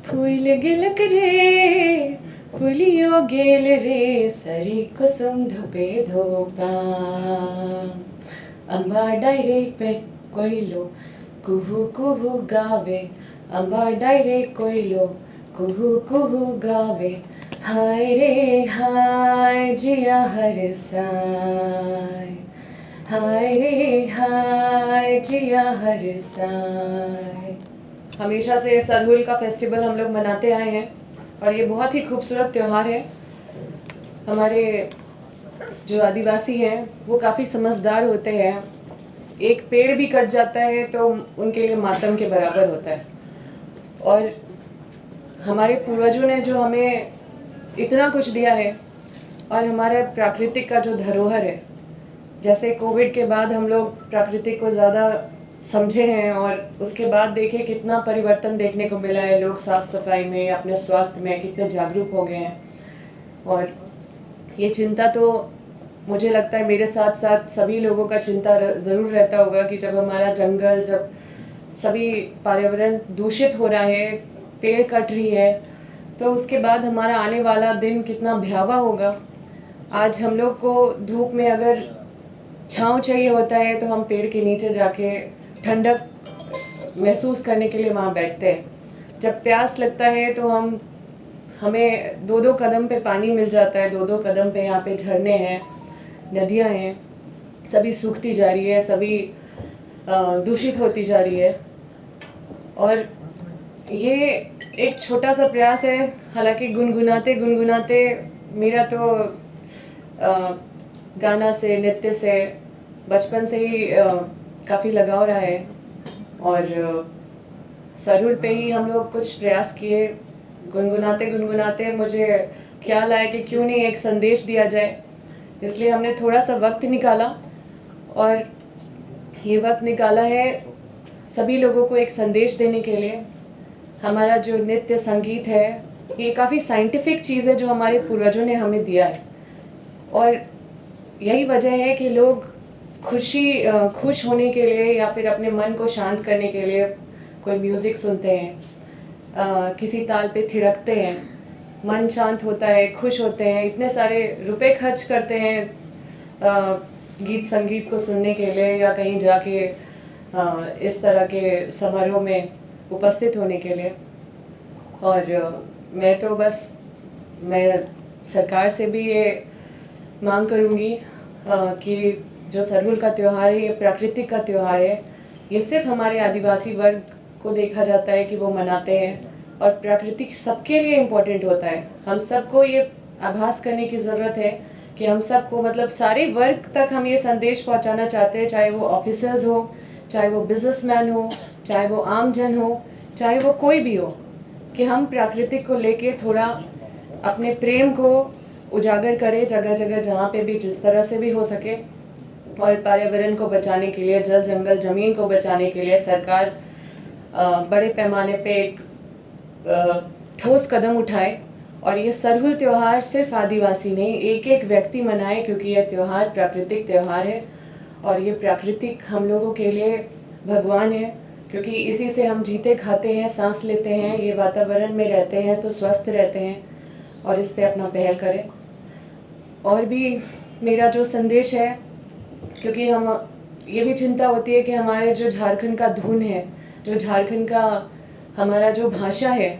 फूल गिलक रे फुलियो गेल रे सरी कुसुम धोपे धोपा अम्बा डायरेक्ट पे कोयलो कुहू कुहू गावे अम्बा डायरेक्ट कोयलो कुहू कुहू गावे हाय रे हाय जिया हर साय हाय रे हाय जिया हर साय। हमेशा से सरहुल का फेस्टिवल हम लोग मनाते आए हैं और ये बहुत ही खूबसूरत त्यौहार है। हमारे जो आदिवासी हैं वो काफ़ी समझदार होते हैं। एक पेड़ भी कट जाता है तो उनके लिए मातम के बराबर होता है। और हमारे पूर्वजों ने जो हमें इतना कुछ दिया है और हमारे प्राकृतिक का जो धरोहर है, जैसे कोविड के बाद हम लोग प्राकृतिक को ज़्यादा समझे हैं और उसके बाद देखें कितना परिवर्तन देखने को मिला है। लोग साफ सफाई में, अपने स्वास्थ्य में कितने जागरूक हो गए हैं। और ये चिंता तो मुझे लगता है मेरे साथ साथ सभी लोगों का चिंता ज़रूर रहता होगा कि जब हमारा जंगल, जब सभी पर्यावरण दूषित हो रहा है, पेड़ कट रही है, तो उसके बाद हमारा आने वाला दिन कितना भयावह होगा। आज हम लोग को धूप में अगर छाँव चाहिए होता है तो हम पेड़ के नीचे जाके ठंडक महसूस करने के लिए वहाँ बैठते हैं। जब प्यास लगता है तो हमें दो दो कदम पे पानी मिल जाता है, दो दो कदम पे यहाँ पे झरने हैं, नदियाँ हैं, सभी सूखती जा रही है, सभी दूषित होती जा रही है। और ये एक छोटा सा प्रयास है, हालांकि गुनगुनाते गुनगुनाते मेरा तो गाना से, नृत्य से बचपन से ही काफ़ी लगाव रहा है। और सरहुल पे ही हम लोग कुछ प्रयास किए। गुनगुनाते गुनगुनाते मुझे ख्याल आया कि क्यों नहीं एक संदेश दिया जाए, इसलिए हमने थोड़ा सा वक्त निकाला और ये वक्त निकाला है सभी लोगों को एक संदेश देने के लिए। हमारा जो नृत्य संगीत है ये काफ़ी साइंटिफिक चीज़ है जो हमारे पूर्वजों ने हमें दिया है। और यही वजह है कि लोग खुश होने के लिए या फिर अपने मन को शांत करने के लिए कोई म्यूज़िक सुनते हैं, किसी ताल पे थिरकते हैं, मन शांत होता है, खुश होते हैं, इतने सारे रुपए खर्च करते हैं गीत संगीत को सुनने के लिए या कहीं जाके इस तरह के समारोह में उपस्थित होने के लिए। और मैं सरकार से भी ये मांग करूँगी कि जो सरहुल का त्यौहार है ये प्राकृतिक का त्यौहार है। ये सिर्फ हमारे आदिवासी वर्ग को देखा जाता है कि वो मनाते हैं और प्राकृतिक सबके लिए इम्पोर्टेंट होता है। हम सबको ये आभास करने की ज़रूरत है कि हम सबको, मतलब सारे वर्ग तक हम ये संदेश पहुंचाना चाहते हैं, चाहे वो ऑफिसर्स हो, चाहे वो बिजनेसमैन हो, चाहे वो आम जन हो, चाहे वो कोई भी हो, कि हम प्राकृतिक को लेके थोड़ा अपने प्रेम को उजागर करें जगह जगह जहाँ पे भी जिस तरह से भी हो सके। और पर्यावरण को बचाने के लिए, जल जंगल ज़मीन को बचाने के लिए सरकार बड़े पैमाने पे एक ठोस कदम उठाए और ये सरहुल त्यौहार सिर्फ आदिवासी नहीं, एक एक व्यक्ति मनाए, क्योंकि यह त्यौहार प्राकृतिक त्यौहार है। और ये प्राकृतिक हम लोगों के लिए भगवान है, क्योंकि इसी से हम जीते खाते हैं, सांस लेते हैं, ये वातावरण में रहते हैं तो स्वस्थ रहते हैं। और इस पे अपना पहल करें। और भी मेरा जो संदेश है, क्योंकि हम ये भी चिंता होती है कि हमारे जो झारखंड का धुन है, जो झारखंड का हमारा जो भाषा है,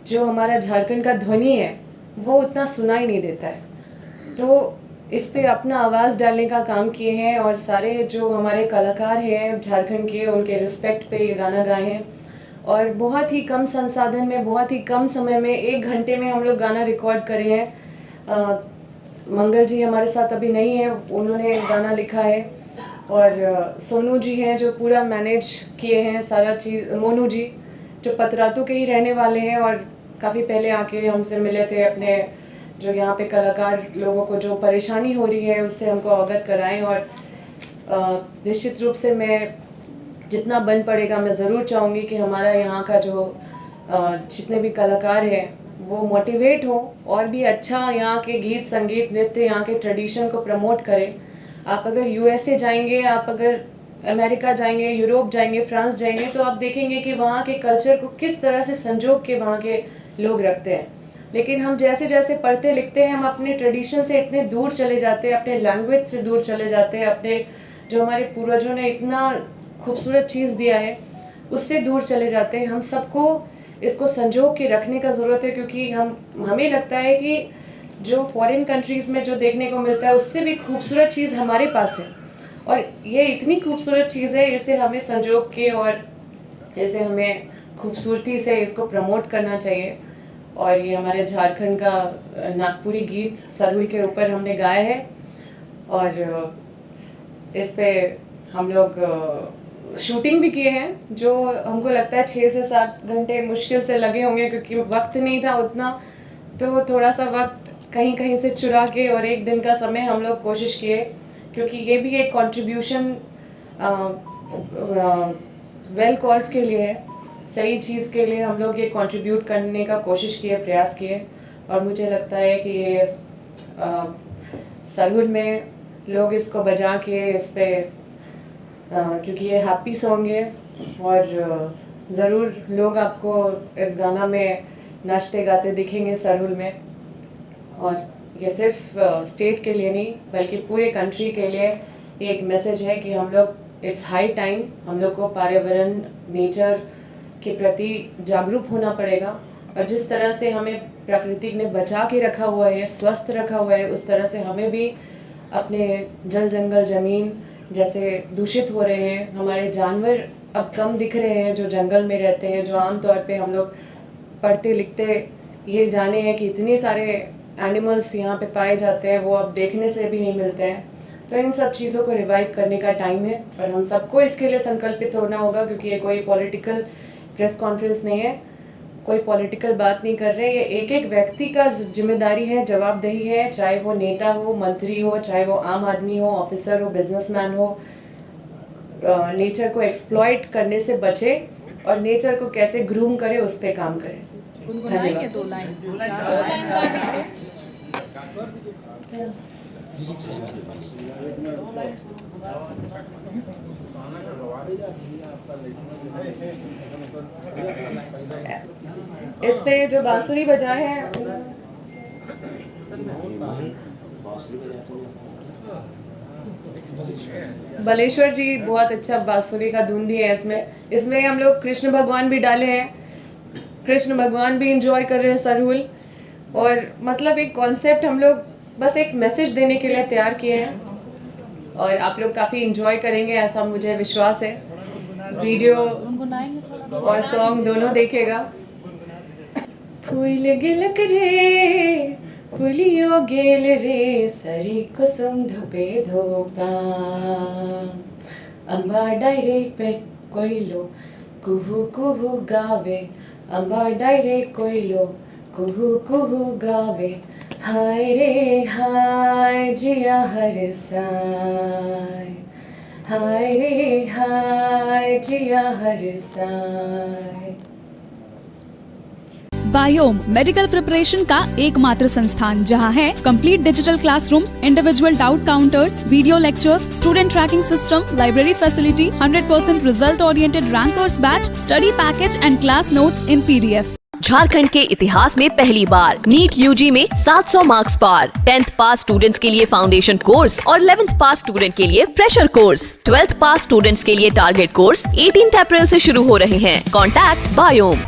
जो हमारा झारखंड का ध्वनि है, वो उतना सुनाई नहीं देता है। तो इस पे अपना आवाज़ डालने का काम किए हैं और सारे जो हमारे कलाकार हैं झारखंड के, उनके रिस्पेक्ट पे ये गाना गाए हैं। और बहुत ही कम संसाधन में, बहुत ही कम समय में, 1 घंटे में हम लोग गाना रिकॉर्ड करे हैं। मंगल जी हमारे साथ अभी नहीं है, उन्होंने गाना लिखा है। और सोनू जी हैं जो पूरा मैनेज किए हैं सारा चीज़। मोनू जी जो पतरातू के ही रहने वाले हैं और काफ़ी पहले आके हमसे मिले थे, अपने जो यहाँ पे कलाकार लोगों को जो परेशानी हो रही है उससे हमको अवगत कराएं। और निश्चित रूप से मैं जितना बन पड़ेगा मैं ज़रूर चाहूँगी कि हमारा यहाँ का जो जितने भी कलाकार हैं वो मोटिवेट हो और भी अच्छा यहाँ के गीत संगीत नृत्य, यहाँ के ट्रेडिशन को प्रमोट करें। आप अगर यूएसए जाएंगे, आप अगर अमेरिका जाएंगे, यूरोप जाएंगे, फ्रांस जाएंगे, तो आप देखेंगे कि वहाँ के कल्चर को किस तरह से संजो के वहाँ के लोग रखते हैं। लेकिन हम जैसे जैसे पढ़ते लिखते हैं, हम अपने ट्रेडिशन से इतने दूर चले जाते हैं, अपने लैंग्वेज से दूर चले जाते हैं, अपने जो हमारे पूर्वजों ने इतना खूबसूरत चीज़ दिया है उससे दूर चले जाते हैं। हम सबको इसको संजो के रखने का ज़रूरत है, क्योंकि हमें लगता है कि जो फॉरेन कंट्रीज़ में जो देखने को मिलता है उससे भी खूबसूरत चीज़ हमारे पास है, और ये इतनी खूबसूरत चीज़ है, इसे हमें संजो के और इसे हमें खूबसूरती से इसको प्रमोट करना चाहिए। और ये हमारे झारखंड का नागपुरी गीत सरहुल के ऊपर हमने गाया है, और इस पे हम लोग शूटिंग भी किए हैं, जो हमको लगता है 6 से 7 घंटे मुश्किल से लगे होंगे, क्योंकि वक्त नहीं था उतना, तो थोड़ा सा वक्त कहीं कहीं से चुरा के और 1 दिन का समय हम लोग कोशिश किए, क्योंकि ये भी एक कंट्रीब्यूशन वेल कॉज के लिए है, सही चीज़ के लिए हम लोग ये कंट्रीब्यूट करने का कोशिश किए, प्रयास किए। और मुझे लगता है कि ये सरहुल में लोग इसको बजा के इस पे क्योंकि ये हैप्पी सॉन्ग है, और ज़रूर लोग आपको इस गाना में नाचते गाते दिखेंगे सरहुल में। और ये सिर्फ स्टेट के लिए नहीं बल्कि पूरे कंट्री के लिए एक मैसेज है कि हम लोग इट्स हाई टाइम, हम लोग को पर्यावरण नेचर के प्रति जागरूक होना पड़ेगा। और जिस तरह से हमें प्रकृति ने बचा के रखा हुआ है, स्वस्थ रखा हुआ है, उस तरह से हमें भी अपने जल जंगल ज़मीन जैसे दूषित हो रहे हैं, हमारे जानवर अब कम दिख रहे हैं जो जंगल में रहते हैं, जो आमतौर पे हम लोग पढ़ते लिखते ये जाने हैं कि इतने सारे एनिमल्स यहाँ पे पाए जाते हैं, वो अब देखने से भी नहीं मिलते हैं। तो इन सब चीज़ों को रिवाइव करने का टाइम है, और हम सबको इसके लिए संकल्पित होना होगा, क्योंकि ये कोई पॉलिटिकल प्रेस कॉन्फ्रेंस नहीं है, कोई पॉलिटिकल बात नहीं कर रहे। ये एक एक व्यक्ति का जिम्मेदारी है, जवाबदेही है, चाहे वो नेता हो, मंत्री हो, चाहे वो आम आदमी हो, ऑफिसर हो, बिजनेसमैन हो। नेचर को एक्सप्लॉइट करने से बचे और नेचर को कैसे ग्रूम करे उस पर काम करें। धन्यवाद। 2 लाइन इस पे जो बांसुरी बजाए हैं बलेश्वर जी बहुत अच्छा बांसुरी का धुन दिया है। इसमें हम लोग कृष्ण भगवान भी डाले हैं, कृष्ण भगवान भी इंजॉय कर रहे हैं सरहुल। और मतलब एक कॉन्सेप्ट हम लोग बस एक मैसेज देने के लिए तैयार किए हैं, और आप लोग काफ़ी इंजॉय करेंगे ऐसा मुझे विश्वास है। वीडियो और सॉन्ग दोनों देखेगा। फूल गिलक रे फुलियो गेल रे सरी कुसुम धुपे धोपा अम्बा डायरेक्ट पे कोइलो कुहू कुहू गावे अम्बा डायरेक्ट कोइलो कुहू कुहू गावे हाय रे हाय जिया हर साय हाय रे हाय जिया हर साय। बायोम मेडिकल प्रिपरेशन का एकमात्र संस्थान जहां है complete digital classrooms, individual doubt counters, video lectures, student tracking system, library facility, 100% result oriented rankers batch, study package and class notes in PDF। Jharkhand के इतिहास में पहली बार नीट यूजी में 700 मार्क्स पार। 10th पास स्टूडेंट्स के लिए फाउंडेशन कोर्स और 11th पास student के लिए फ्रेशर कोर्स। 12th पास स्टूडेंट्स के लिए टारगेट कोर्स 18 अप्रैल से शुरू हो रहे हैं। Contact biome.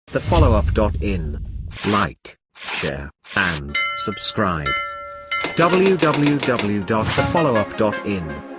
thefollowup.in. Like, share, and subscribe. www.thefollowup.in